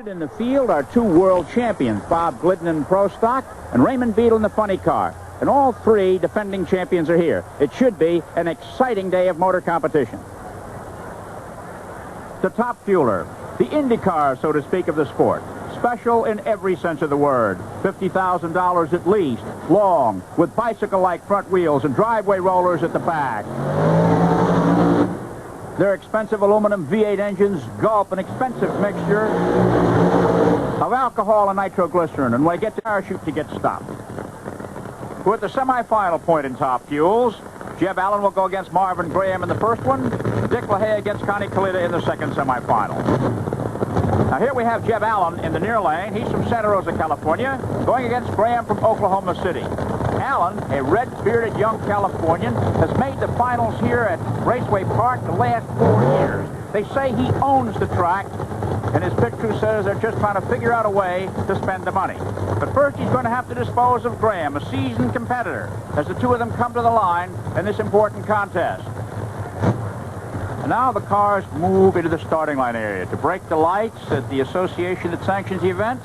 In the field are two world champions, Bob Glidden in Pro Stock and Raymond Beadle in the funny car. And all three defending champions are here. It should be an exciting day of motor competition. The top fueler, the IndyCar, so to speak, of the sport. Special in every sense of the word. $50,000 at least, long, with bicycle-like front wheels and driveway rollers at the back. Their expensive aluminum V8 engines gulp an expensive mixture of alcohol and nitroglycerin, and when they get to parachute, to get stopped. We're at the semifinal point in top fuels. Jeb Allen will go against Marvin Graham in the first one. Dick LaHaye against Connie Kalita in the second semifinal. Now here we have Jeb Allen in the near lane. He's from Santa Rosa, California, going against Graham from Oklahoma City. Allen, a red-bearded young Californian, has made the finals here at Raceway Park the last 4 years. They say he owns the track, and his pit crew says they're just trying to figure out a way to spend the money. But first, he's going to have to dispose of Graham, a seasoned competitor, as the two of them come to the line in this important contest. And now the cars move into the starting line area to break the lights that the association that sanctions the event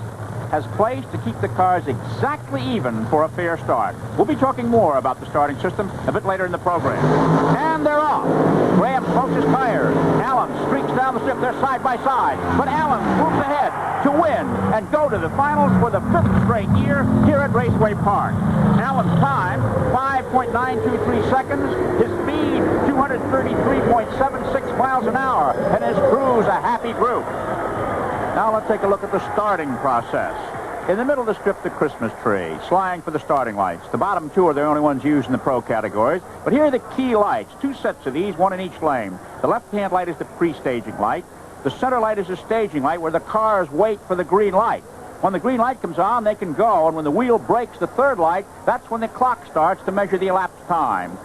has placed to keep the cars exactly even for a fair start. We'll be talking more about the starting system a bit later in the program. And they're off. Graham smokes his tires. Allen streaks down the strip. They're side by side. But Allen moves ahead to win and go to the finals for the 5th straight year here at Raceway Park. Allen's time, 5.923 seconds. His speed, 233.76 miles an hour. And his crew's a happy group. Now let's take a look at the starting process. In the middle of the strip, the Christmas tree, slang for the starting lights. The bottom two are the only ones used in the pro categories. But here are the key lights, 2 sets of these, one in each lane. The left-hand light is the pre-staging light. The center light is the staging light where the cars wait for the green light. When the green light comes on, they can go, and when the wheel breaks the third light, that's when the clock starts to measure the elapsed time.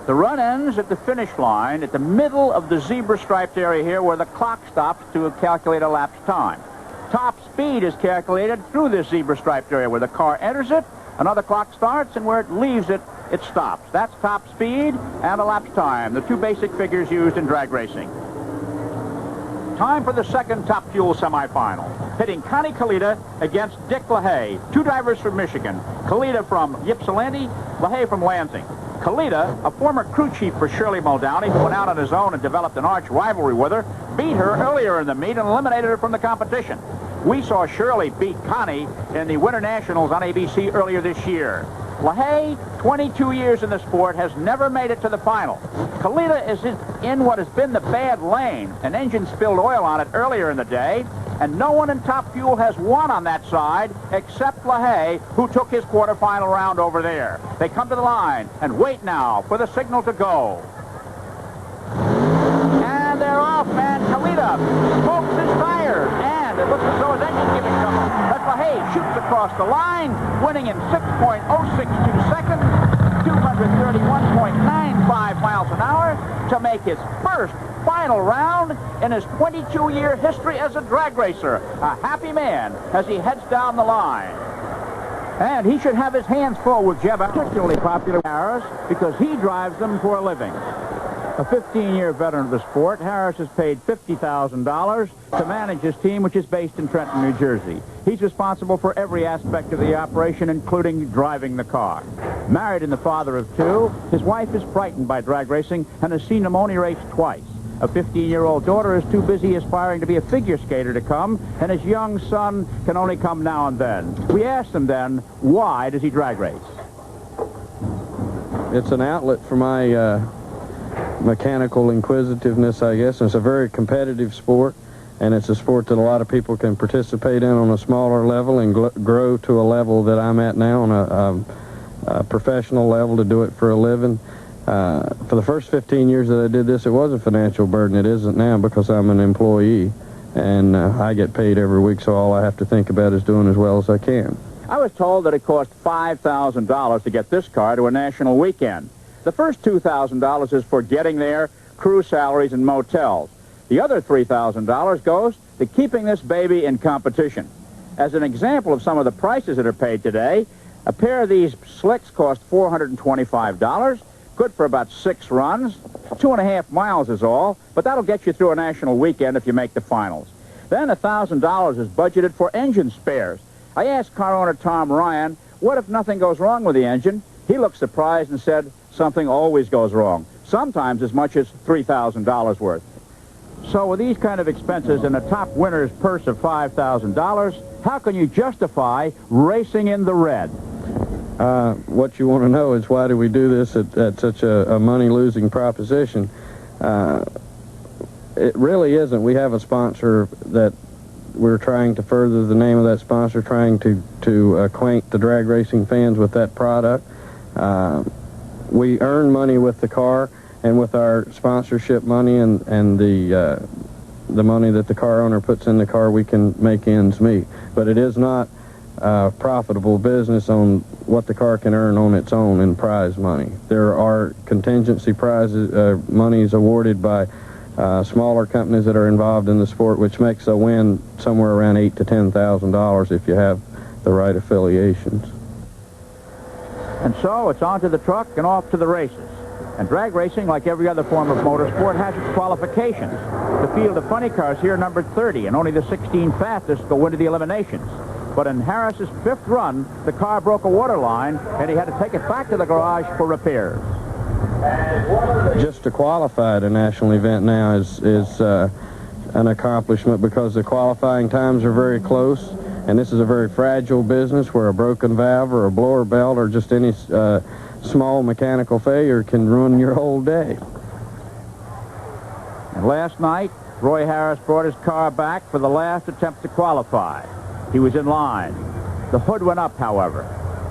The run ends at the finish line at the middle of the zebra-striped area here where the clock stops to calculate elapsed time. Top speed is calculated through this zebra-striped area where the car enters it, another clock starts, and where it leaves it, it stops. That's top speed and elapsed time, the two basic figures used in drag racing. Time for the second top fuel semifinal. Pitting Connie Kalita against Dick LaHaye, two drivers from Michigan. Kalita from Ypsilanti, LaHaye from Lansing. Kalita, a former crew chief for Shirley Muldowney, who went out on his own and developed an arch rivalry with her, beat her earlier in the meet and eliminated her from the competition. We saw Shirley beat Connie in the Winter Nationals on ABC earlier this year. LaHaye, 22 years in the sport, has never made it to the final. Kalita is in what has been the bad lane. An engine spilled oil on it earlier in the day, and no one in top fuel has won on that side except LaHaye, who took his quarterfinal round over there. They come to the line and wait now for the signal to go. And they're off, man. Kalita smokes his tires, and it looks as though his engine's giving trouble. As LaHaye shoots across the line, winning in 6.062 seconds, 231.95 miles an hour, to make his first final round in his 22-year history as a drag racer. A happy man as he heads down the line. And he should have his hands full with Jeb, particularly popular cars, because he drives them for a living. A 15-year veteran of the sport, Harris has paid $50,000 to manage his team, which is based in Trenton, New Jersey. He's responsible for every aspect of the operation, including driving the car. Married and the father of two, his wife is frightened by drag racing and has seen him only race twice. A 15-year-old daughter is too busy aspiring to be a figure skater to come, and his young son can only come now and then. We asked him then, why does he drag race? It's an outlet for my mechanical inquisitiveness, I guess. It's a very competitive sport, and it's a sport that a lot of people can participate in on a smaller level and grow to a level that I'm at now, on a professional level, to do it for a living. For the first 15 years that I did this, it was a financial burden. It isn't now because I'm an employee, and I get paid every week, so all I have to think about is doing as well as I can. I was told that it cost $5,000 to get this car to a national weekend. The first $2,000 is for getting there, crew salaries, and motels. The other $3,000 goes to keeping this baby in competition. As an example of some of the prices that are paid today, a pair of these slicks cost $425, good for about 6 runs. 2.5 miles is all, but that'll get you through a national weekend if you make the finals. Then $1,000 is budgeted for engine spares. I asked car owner Tom Ryan, what if nothing goes wrong with the engine? He looked surprised and said, something always goes wrong. Sometimes as much as $3,000 worth. So with these kind of expenses and a top winner's purse of $5,000, how can you justify racing in the red? What you want to know is why do we do this at such a money-losing proposition? It really isn't. We have a sponsor that we're trying to further the name of that sponsor, trying to acquaint the drag racing fans with that product. We earn money with the car, and with our sponsorship money and the money that the car owner puts in the car, we can make ends meet. But it is not profitable business on what the car can earn on its own in prize money. There are contingency prizes, monies awarded by smaller companies that are involved in the sport, which makes a win somewhere around $8,000 to $10,000 if you have the right affiliations. And so it's on to the truck and off to the races. And drag racing, like every other form of motorsport, has its qualifications. The field of funny cars here numbered 30, and only the 16 fastest go into the eliminations. But in Harris's 5th run, the car broke a water line, and he had to take it back to the garage for repairs. Just to qualify at a national event now is an accomplishment, because the qualifying times are very close, and this is a very fragile business where a broken valve or a blower belt or just any small mechanical failure can ruin your whole day. And last night, Roy Harris brought his car back for the last attempt to qualify. He was in line. The hood went up, however.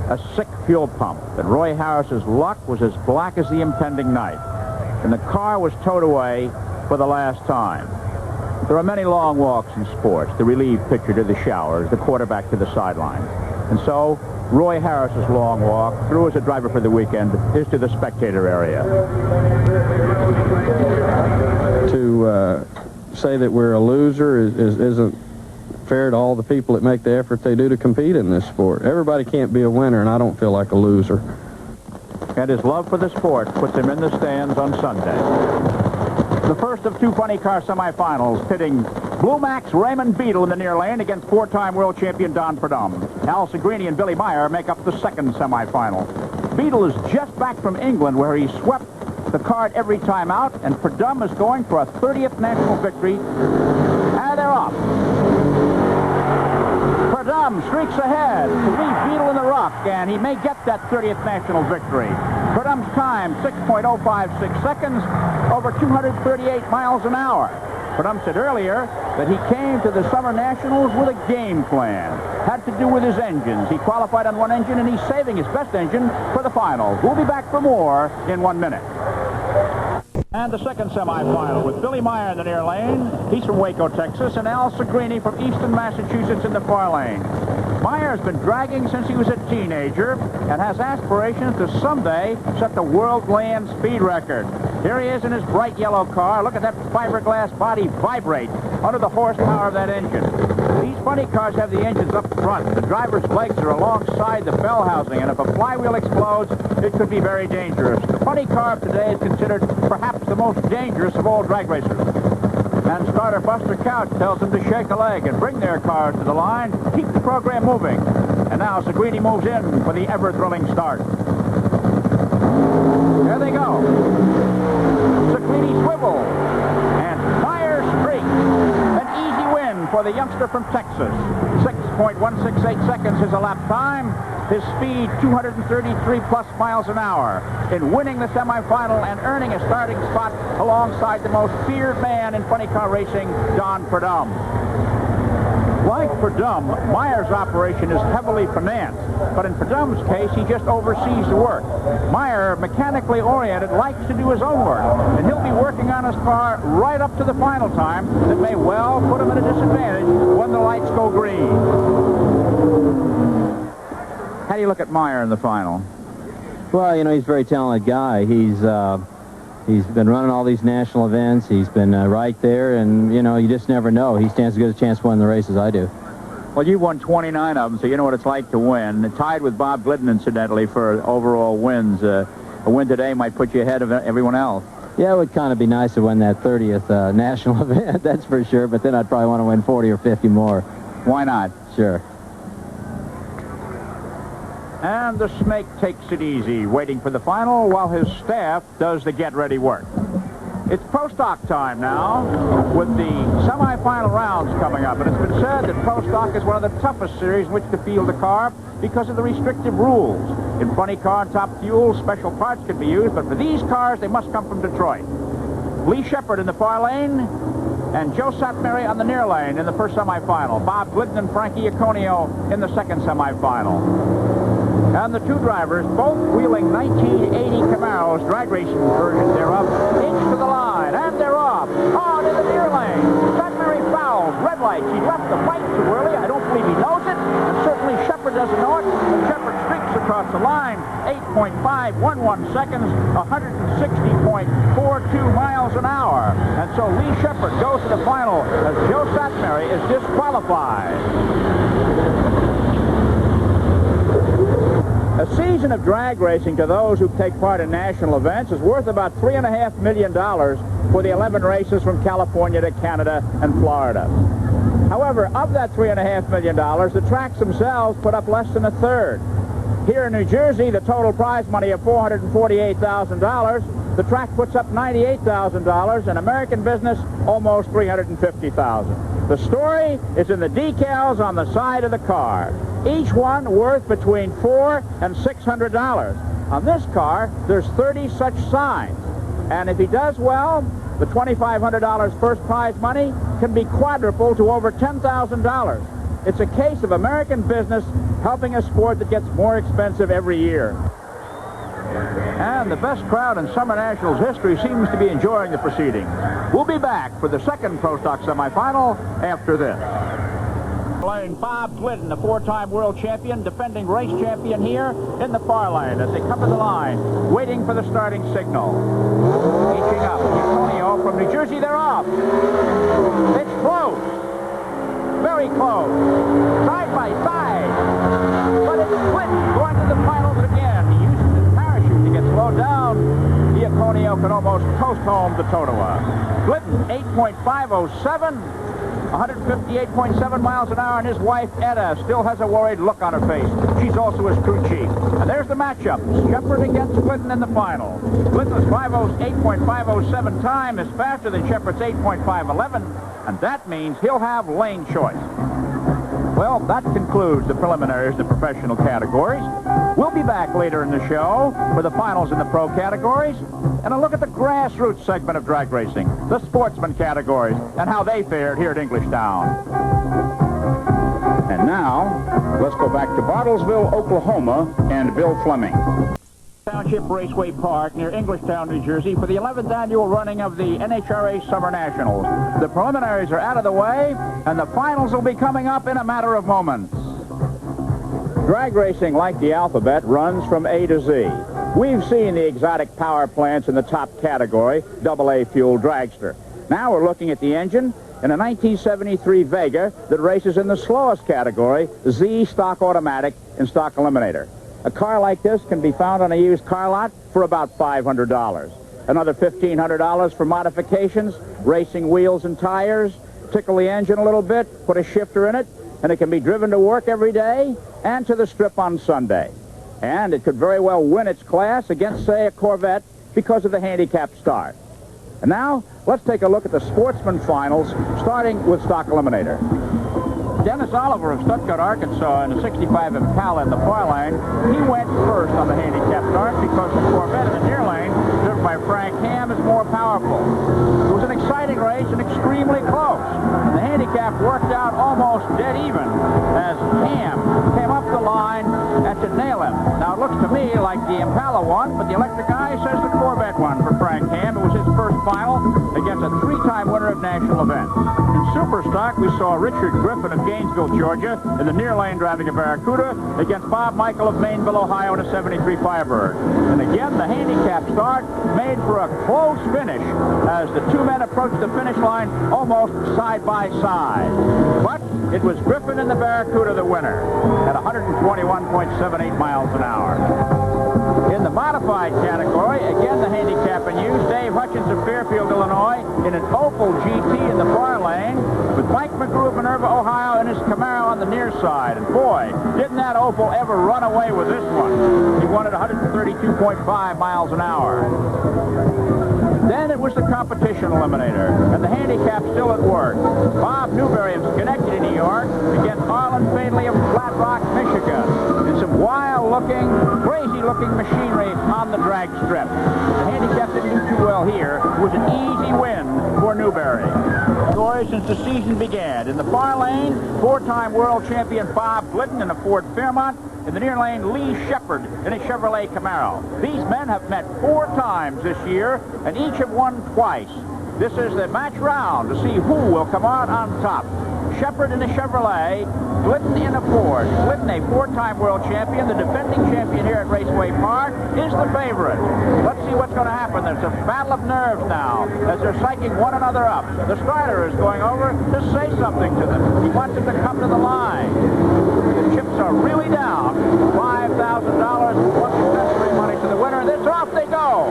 A sick fuel pump, and Roy Harris's luck was as black as the impending night. And the car was towed away for the last time. There are many long walks in sports, the relief pitcher to the showers, the quarterback to the sideline. And so, Roy Harris's long walk, through as a driver for the weekend, is to the spectator area. To say that we're a loser isn't fair to all the people that make the effort they do to compete in this sport. Everybody can't be a winner, and I don't feel like a loser. And his love for the sport puts him in the stands on Sunday. The first of 2 funny car semifinals, pitting Blue Max Raymond Beadle in the near lane against 4-time world champion Don Perdum. Al Segrini and Billy Meyer make up the second semifinal. Beadle is just back from England, where he swept the card every time out, and Perdum is going for a 30th national victory. And they're off. Perdum streaks ahead to leave Beadle in the rock, and he may get that 30th national victory. Perdum's time, 6.056 seconds, over 238 miles an hour. Perdum said earlier that he came to the Summer Nationals with a game plan. Had to do with his engines. He qualified on one engine, and he's saving his best engine for the finals. We'll be back for more in 1 minute. And the second semifinal with Billy Meyer in the near lane. He's from Waco, Texas, and Al Segrini from Easton, Massachusetts in the far lane. Meyer's been dragging since he was a teenager and has aspirations to someday set the world land speed record. Here he is in his bright yellow car. Look at that fiberglass body vibrate under the horsepower of that engine. These funny cars have the engines up front. The driver's legs are alongside the bell housing, and if a flywheel explodes, it could be very dangerous. The funny car of today is considered perhaps the most dangerous of all drag racers. And starter Buster Couch tells them to shake a leg and bring their cars to the line, keep the program moving. And now Segrini moves in for the ever-thrilling start. There they go. Segrini swivel. And Meyer streaks. An easy win for the youngster from Texas. 6.168 seconds is a lap time. His speed, 233-plus miles an hour, in winning the semifinal and earning a starting spot alongside the most feared man in funny car racing, Don Perdum. Like Perdum, Meyer's operation is heavily financed, but in Perdum's case, he just oversees the work. Meyer, mechanically oriented, likes to do his own work, and he'll be working on his car right up to the final time that may well put him at a disadvantage when the lights go green. How do you look at Meyer in the final? Well, you know, he's a very talented guy. He's been running all these national events. He's been right there, and, you know, you just never know. He stands as good a chance to win the race as I do. Well, you've won 29 of them, so you know what it's like to win. Tied with Bob Glidden, incidentally, for overall wins. A win today might put you ahead of everyone else. Yeah, it would kind of be nice to win that 30th national event, that's for sure, but then I'd probably want to win 40 or 50 more. Why not? Sure. And the snake takes it easy, waiting for the final while his staff does the get-ready work. It's pro stock time now, with the semifinal rounds coming up. And it's been said that pro stock is one of the toughest series in which to field a car because of the restrictive rules. In funny car and top fuel, special parts can be used, but for these cars, they must come from Detroit. Lee Shepard in the far lane, and Joe Satmary on the near lane in the first semifinal. Bob Glidden and Frankie Iaconio in the second semifinal. And the two drivers, both wheeling 1980 Camaros, drag racing versions thereof, inch to the line, and they're off. On in the near lane. Satmary fouls, red lights. He left the fight too early. I don't believe he knows it, and certainly Shepard doesn't know it. And Shepard streaks across the line, 8.511 seconds, 160.42 miles an hour. And so Lee Shepard goes to the final as Joe Satmary is disqualified. A season of drag racing to those who take part in national events is worth about $3.5 million for the 11 races from California to Canada and Florida. However, of that $3.5 million, the tracks themselves put up less than a third. Here in New Jersey, the total prize money of $448,000, the track puts up $98,000, and American business almost $350,000. The story is in the decals on the side of the car. Each one worth between $400 and $600. On this car, there's 30 such signs. And if he does well, the $2,500 first prize money can be quadrupled to over $10,000. It's a case of American business helping a sport that gets more expensive every year. And the best crowd in Summer Nationals history seems to be enjoying the proceedings. We'll be back for the second Pro Stock semifinal after this. Lane, Bob Glidden, the four-time world champion, defending race champion here in the far lane as they come to the line, waiting for the starting signal. Inching up, Iaconio from New Jersey, they're off. It's close. Very close. Side by side. But it's Glidden going to the finals again. He uses his parachute to get slowed down. Iaconio can almost toast home to Totowa. Glidden, 8.507. 158.7 miles an hour, and his wife, Etta, still has a worried look on her face. She's also his crew chief. And there's the matchup. Shepard against Glidden in the final. Glidden's 8.507 time is faster than Shepard's 8.511, and that means he'll have lane choice. Well, that concludes the preliminaries in the professional categories. We'll be back later in the show for the finals in the pro categories and a look at the grassroots segment of drag racing, the sportsman categories, and how they fared here at Englishtown. And now, let's go back to Bartlesville, Oklahoma, and Bill Fleming. Township Raceway Park near Englishtown, New Jersey for the 11th annual running of the NHRA Summernationals. The preliminaries are out of the way, and the finals will be coming up in a matter of moments. Drag racing, like the alphabet, runs from A to Z. We've seen the exotic power plants in the top category, AA fuel dragster. Now we're looking at the engine in a 1973 Vega that races in the slowest category, Z stock automatic and stock eliminator. A car like this can be found on a used car lot for about $500. Another $1,500 for modifications, racing wheels and tires, tickle the engine a little bit, put a shifter in it, and it can be driven to work every day and to the strip on Sunday. And it could very well win its class against, say, a Corvette because of the handicap start. And now, let's take a look at the sportsman finals, starting with stock eliminator. Dennis Oliver of Stuttgart, Arkansas, in a 65 Impala in the far lane. He went first on the handicap start because the Corvette in the near lane, driven by Frank Ham, is more powerful. It was an exciting race and extremely close. And the handicap worked out almost dead even as Ham came up the line and to nail him. Now, it looks to me like the Impala won, but the electric eye says the Corvette won for Frank Ham. It was his first final against a three-time winner of national events. In Super Stock, we saw Richard Griffin of Gainesville, Georgia, in the near lane driving a Barracuda against Bob Michael of Maineville, Ohio, in a 73 Firebird. And again, the handicap start made for a close finish as the two men approached the finish line almost side by side. But it was Griffin in the Barracuda the winner at 121.78 miles an hour. In the modified category, again the handicap in use, Dave Hutchins of Fairfield, Illinois, in an Opel GT in the far lane, with Mike McGrew of Minerva, Ohio, in his Camaro on the near side. And boy, didn't that Opel ever run away with this one. He won at 132.5 miles an hour. Then it was the competition eliminator, and the handicap still at work. Bob Newberry of Schenectady, New York, against Arlen Fadley of Flat Rock, Michigan, in some wild-looking, crazy-looking machinery on the drag strip. The handicap didn't do too well here. It was an easy win for Newberry. Story since the season began. In the far lane, four-time world champion Bob Glidden in a Ford Fairmont. In the near lane, Lee Shepard in a Chevrolet Camaro. These men have met 4 times this year, and each have won twice. This is the match round to see who will come out on top. Shepard in a Chevrolet, Glidden in a Ford. Glidden, a 4-time world champion, the defending champion here at Raceway Park, is the favorite. Let's see what's going to happen. There's a battle of nerves now as they're psyching one another up. The strider is going over to say something to them. He wants them to come to the line. The chips are really down. $5,000 plus accessory money to the winner. This off they go.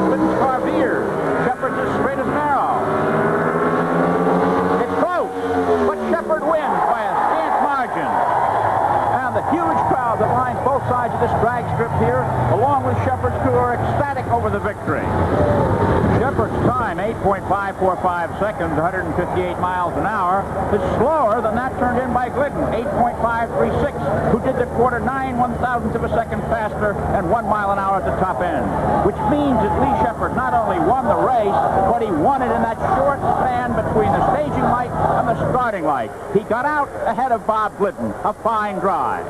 Glidden's car veers. Shepard's as straight as an arrow. It's close, but Shepard wins by a scant margin. And the huge crowd that lines both sides of this drag strip here, along with Shepard's crew, are ecstatic over the victory. Shepard's time, 8.545 seconds, 158 miles an hour, is slower than that turned in by Glidden, 8.536, who did the quarter 9/1,000th of a second faster and 1 mile an hour at the top end. Which means that Lee Shepard not only won the race, but he won it in that short span between the staging light and the starting light. He got out ahead of Bob Glidden, a fine drive.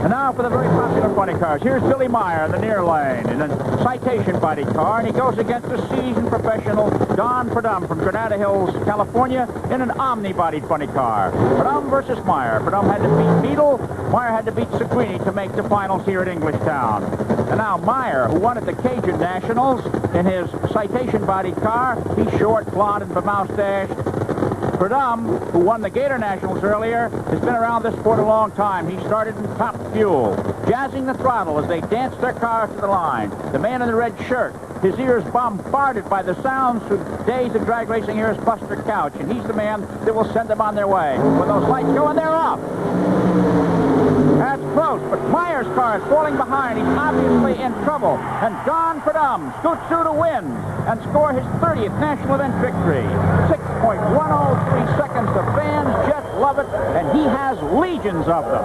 And now for the very popular funny cars. Here's Billy Meyer in the near lane in a Citation body car, and he goes against the seasoned professional Don Perdum from Granada Hills, California, in an Omni-bodied funny car. Perdum versus Meyer. Perdum had to beat Beetle. Meyer had to beat Seguini to make the finals here at Englishtown. And now Meyer, who won at the Cajun Nationals in his Citation body car, he's short, blonde, and bemoustache. Perdum, who won the Gator Nationals earlier, has been around this sport a long time. He started in Top Fuel, jazzing the throttle as they danced their cars to the line. The man in the red shirt, his ears bombarded by the sounds through days of drag racing here is Buster Couch, and he's the man that will send them on their way. When those lights go and they're off. That's close, but Meyer's car is falling behind. He's obviously in trouble. And Don Perdum scoots through to win and score his 30th national event victory. 6.103 seconds. The fans just love it, and he has legions of them.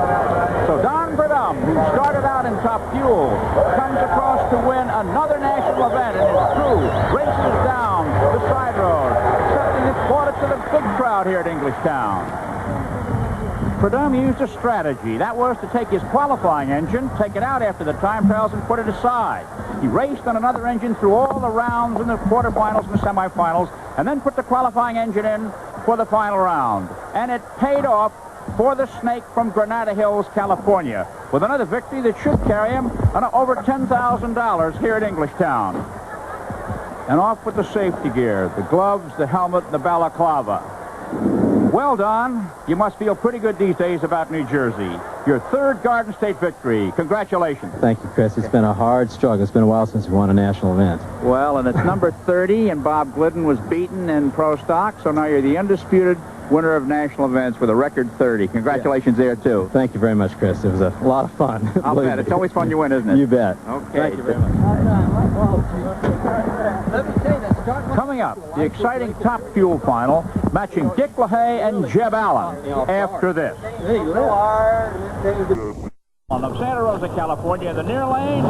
So Don Perdum, who started out in Top Fuel, comes across to win another national event, and his crew races down the side road, something that's brought it to the big crowd here at Englishtown. Perdum used a strategy. That was to take his qualifying engine, take it out after the time trials, and put it aside. He raced on another engine through all the rounds in the quarterfinals and the semifinals, and then put the qualifying engine in for the final round. And it paid off for the Snake from Granada Hills, California, with another victory that should carry him on over $10,000 here at Englishtown. And off with the safety gear, the gloves, the helmet, and the balaclava. Well, Don, you must feel pretty good these days about New Jersey. Your 3rd Garden State victory. Congratulations. Thank you, Chris. It's been a hard struggle. It's been a while since we won a national event. Well, and it's number 30, and Bob Glidden was beaten in Pro Stock, so now you're the undisputed winner of national events with a record 30. Congratulations there, too. Thank you very much, Chris. It was a lot of fun. I'll bet. It's always fun you win, isn't it? You bet. Okay. Thank you very much. Coming up, the exciting Top Fuel final, matching Dick LaHaye and Jeb Allen after this. Of Santa Rosa, California, in the near lane,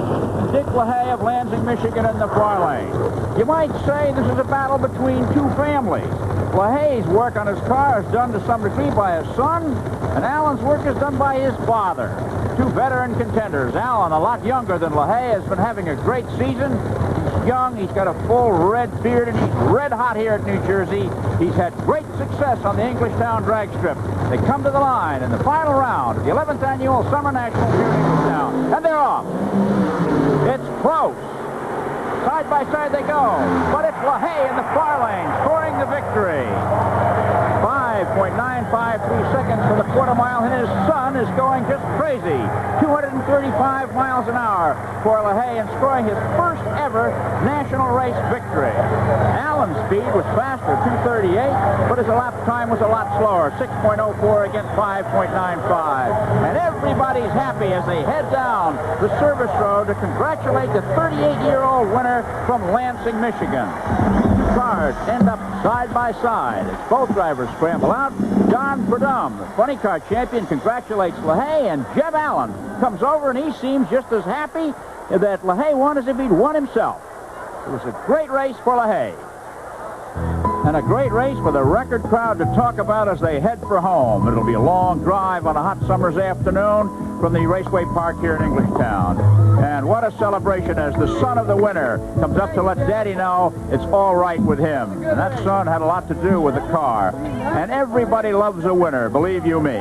Dick LaHaye of Lansing, Michigan, in the far lane. You might say this is a battle between two families. LaHaye's work on his car is done to some degree by his son, and Allen's work is done by his father. Two veteran contenders. Allen, a lot younger than LaHaye, has been having a great season. He's young, he's got a full red beard, and he's red hot here at New Jersey. He's had great success on the Englishtown drag strip. They come to the line in the final round of the 11th annual Summer Nationals here in Englishtown, and they're off. It's close. Side by side they go, but it's LaHaye in the far lane scoring the victory. 5 5.953 seconds for the quarter mile, and his son is going just crazy. 235 miles an hour for LaHaye, and scoring his first ever national race victory. Allen's speed was faster, 238, but his lap time was a lot slower, 6.04 against 5.95. And everybody's happy as they head down the service road to congratulate the 38-year-old winner from Lansing, Michigan. Two cars end up side by side as both drivers scramble out. Don Prudhomme, the funny car champion, congratulates LaHaye, and Jeb Allen comes over, and he seems just as happy that LaHaye won as if he'd won himself. It was a great race for LaHaye, and a great race for the record crowd to talk about as they head for home. It'll be a long drive on a hot summer's afternoon from the Raceway Park here in Englishtown. And what a celebration as the son of the winner comes up to let Daddy know it's all right with him. And that son had a lot to do with the car. And everybody loves a winner, believe you me.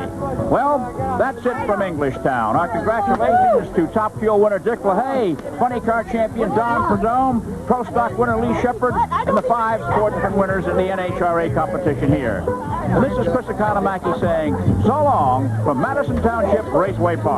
Well, that's it from Englishtown. Our congratulations to Top Fuel winner Dick LaHaye, funny car champion Don Prudhomme, Pro Stock winner Lee Shepard, and the 5 sportsman winners in the NHRA competition here. And this is Chris Economaki saying so long from Madison Township Raceway Park.